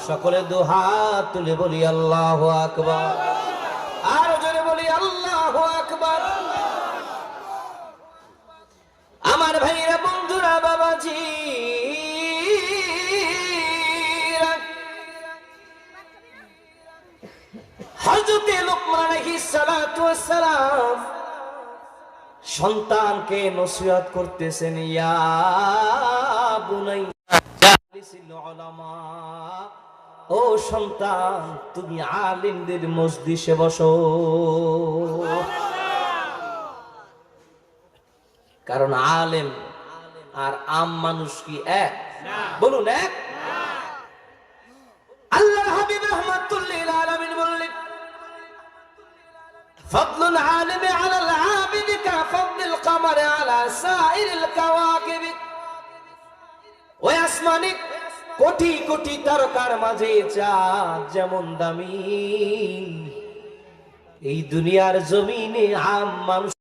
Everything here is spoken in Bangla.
সকলে দুহাত তুলে বলি আল্লাহু আকবার, আর জোরে বলি আল্লাহু আকবার। আমার ভাইরা, বন্ধুরা, বাবাজি, হযরত লুকমান আলাইহিস সালাতু ওয়াস সালাম সন্তানকে নসিহত করতেছেন, ইয়া বুনাইয়া জালিসিল উলামা, ও সন্তান তুমি আলিমদের মজলিসে বসো। কারণ আলেম আর আম মানুষ কি এক? বলুন এক? আল্লাহর হাবিব রাহমাতুল লিল আলামিন বললেন, ফাদলুল আলিমি আলাল আবিদি কাফদলিল কমারি আলা সাইরিল কাওয়াকিব। ওই আসমানি কোটি কোটি তারকার মাঝে চাঁদ যেমন দামি, এই দুনিয়ার জমিনে আম মানুষ